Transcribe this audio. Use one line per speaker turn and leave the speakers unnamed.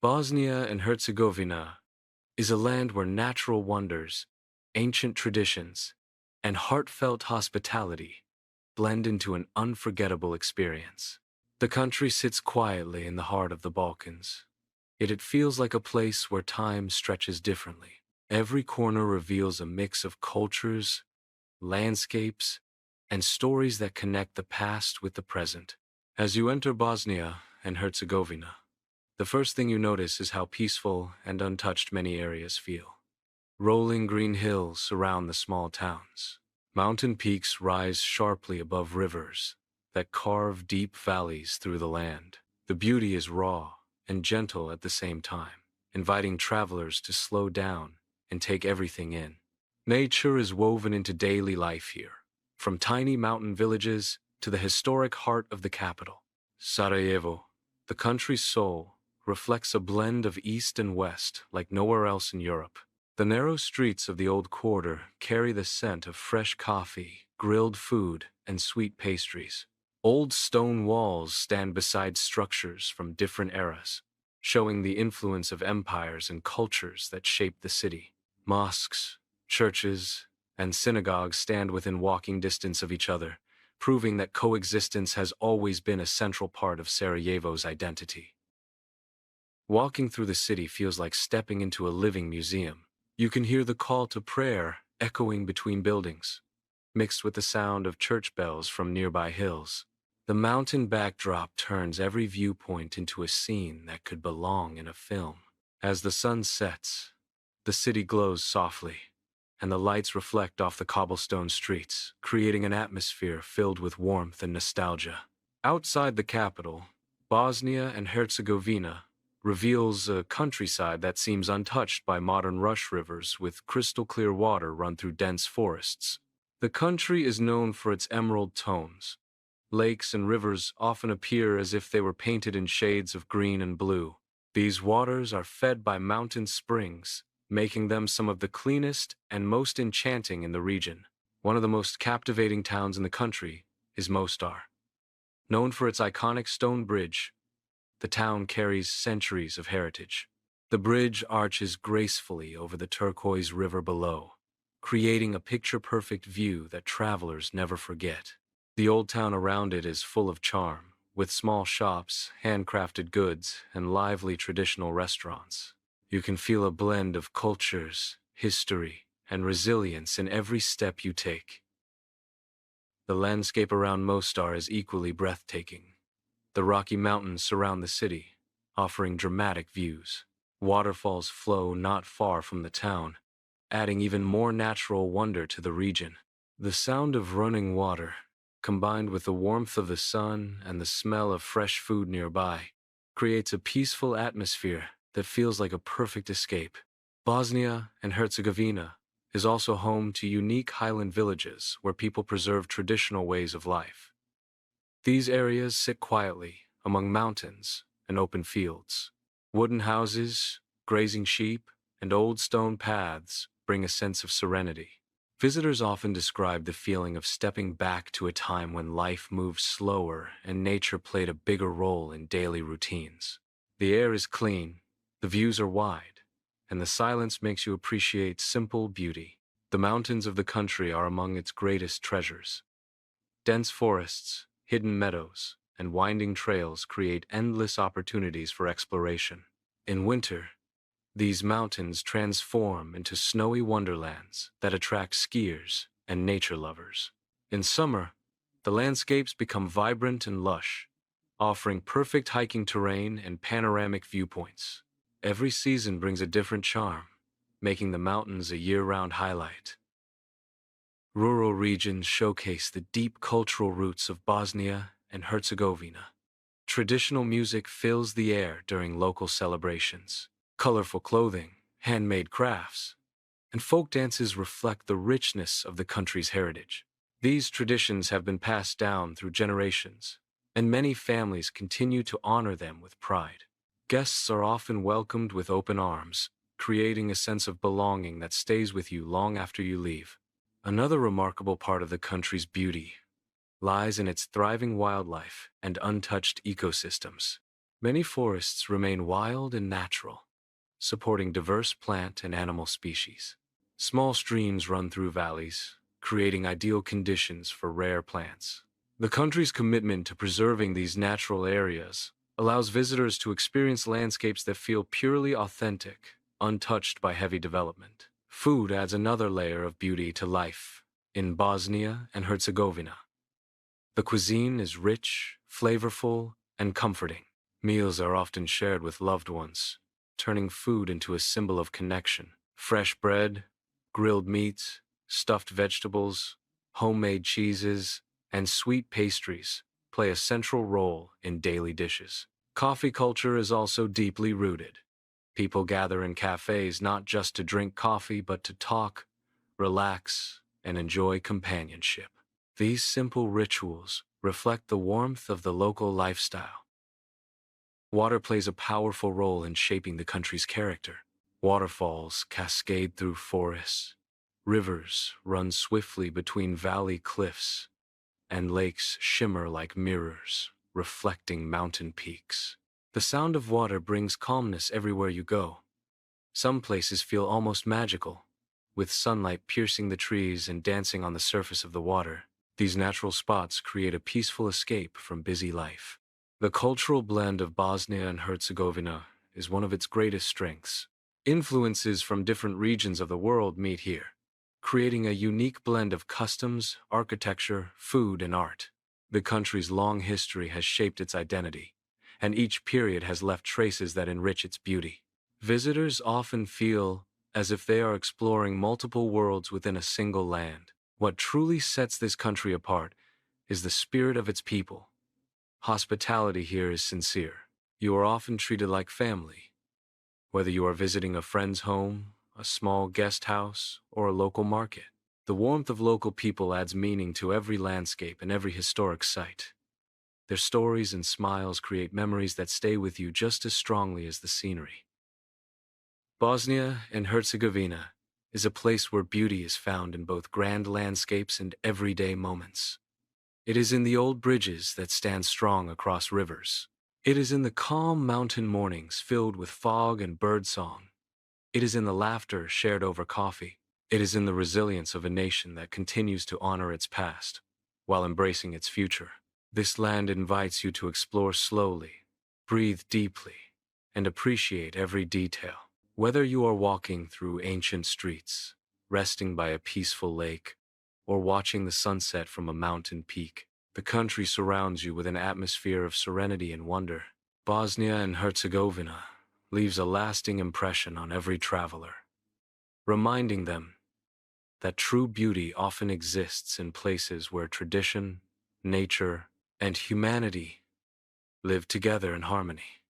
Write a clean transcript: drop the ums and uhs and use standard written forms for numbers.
Bosnia and Herzegovina is a land where natural wonders, ancient traditions, and heartfelt hospitality blend into an unforgettable experience. The country sits quietly in the heart of the Balkans, yet it feels like a place where time stretches differently. Every corner reveals a mix of cultures, landscapes, and stories that connect the past with the present. As you enter Bosnia and Herzegovina, the first thing you notice is how peaceful and untouched many areas feel. Rolling green hills surround the small towns. Mountain peaks rise sharply above rivers that carve deep valleys through the land. The beauty is raw and gentle at the same time, inviting travelers to slow down and take everything in. Nature is woven into daily life here, from tiny mountain villages to the historic heart of the capital. Sarajevo, the country's soul, reflects a blend of East and West like nowhere else in Europe. The narrow streets of the old quarter carry the scent of fresh coffee, grilled food, and sweet pastries. Old stone walls stand beside structures from different eras, showing the influence of empires and cultures that shaped the city. Mosques, churches, and synagogues stand within walking distance of each other, proving that coexistence has always been a central part of Sarajevo's identity. Walking through the city feels like stepping into a living museum. You can hear the call to prayer echoing between buildings, mixed with the sound of church bells from nearby hills. The mountain backdrop turns every viewpoint into a scene that could belong in a film. As the sun sets, the city glows softly, and the lights reflect off the cobblestone streets, creating an atmosphere filled with warmth and nostalgia. Outside the capital, Bosnia and Herzegovina reveals a countryside that seems untouched by modern rush rivers with crystal-clear water run through dense forests. The country is known for its emerald tones. Lakes and rivers often appear as if they were painted in shades of green and blue. These waters are fed by mountain springs, making them some of the cleanest and most enchanting in the region. One of the most captivating towns in the country is Mostar. Known for its iconic stone bridge, the town carries centuries of heritage. The bridge arches gracefully over the turquoise river below, creating a picture-perfect view that travelers never forget. The old town around it is full of charm, with small shops, handcrafted goods, and lively traditional restaurants. You can feel a blend of cultures, history, and resilience in every step you take. The landscape around Mostar is equally breathtaking. The Rocky Mountains surround the city, offering dramatic views. Waterfalls flow not far from the town, adding even more natural wonder to the region. The sound of running water, combined with the warmth of the sun and the smell of fresh food nearby, creates a peaceful atmosphere that feels like a perfect escape. Bosnia and Herzegovina is also home to unique highland villages where people preserve traditional ways of life. These areas sit quietly among mountains and open fields. Wooden houses, grazing sheep, and old stone paths bring a sense of serenity. Visitors often describe the feeling of stepping back to a time when life moved slower and nature played a bigger role in daily routines. The air is clean, the views are wide, and the silence makes you appreciate simple beauty. The mountains of the country are among its greatest treasures. Dense forests, hidden meadows, and winding trails create endless opportunities for exploration. In winter, these mountains transform into snowy wonderlands that attract skiers and nature lovers. In summer, the landscapes become vibrant and lush, offering perfect hiking terrain and panoramic viewpoints. Every season brings a different charm, making the mountains a year-round highlight. Rural regions showcase the deep cultural roots of Bosnia and Herzegovina. Traditional music fills the air during local celebrations. Colorful clothing, handmade crafts, and folk dances reflect the richness of the country's heritage. These traditions have been passed down through generations, and many families continue to honor them with pride. Guests are often welcomed with open arms, creating a sense of belonging that stays with you long after you leave. Another remarkable part of the country's beauty lies in its thriving wildlife and untouched ecosystems. Many forests remain wild and natural, supporting diverse plant and animal species. Small streams run through valleys, creating ideal conditions for rare plants. The country's commitment to preserving these natural areas allows visitors to experience landscapes that feel purely authentic, untouched by heavy development. Food adds another layer of beauty to life in Bosnia and Herzegovina. The cuisine is rich, flavorful, and comforting. Meals are often shared with loved ones, turning food into a symbol of connection. Fresh bread, grilled meats, stuffed vegetables, homemade cheeses, and sweet pastries play a central role in daily dishes. Coffee culture is also deeply rooted. People gather in cafes not just to drink coffee, but to talk, relax, and enjoy companionship. These simple rituals reflect the warmth of the local lifestyle. Water plays a powerful role in shaping the country's character. Waterfalls cascade through forests, rivers run swiftly between valley cliffs, and lakes shimmer like mirrors, reflecting mountain peaks. The sound of water brings calmness everywhere you go. Some places feel almost magical, with sunlight piercing the trees and dancing on the surface of the water. These natural spots create a peaceful escape from busy life. The cultural blend of Bosnia and Herzegovina is one of its greatest strengths. Influences from different regions of the world meet here, creating a unique blend of customs, architecture, food, and art. The country's long history has shaped its identity, and each period has left traces that enrich its beauty. Visitors often feel as if they are exploring multiple worlds within a single land. What truly sets this country apart is the spirit of its people. Hospitality here is sincere. You are often treated like family, whether you are visiting a friend's home, a small guest house, or a local market. The warmth of local people adds meaning to every landscape and every historic site. Their stories and smiles create memories that stay with you just as strongly as the scenery. Bosnia and Herzegovina is a place where beauty is found in both grand landscapes and everyday moments. It is in the old bridges that stand strong across rivers. It is in the calm mountain mornings filled with fog and birdsong. It is in the laughter shared over coffee. It is in the resilience of a nation that continues to honor its past while embracing its future. This land invites you to explore slowly, breathe deeply, and appreciate every detail. Whether you are walking through ancient streets, resting by a peaceful lake, or watching the sunset from a mountain peak, the country surrounds you with an atmosphere of serenity and wonder. Bosnia and Herzegovina leaves a lasting impression on every traveler, reminding them that true beauty often exists in places where tradition, nature, and humanity live together in harmony.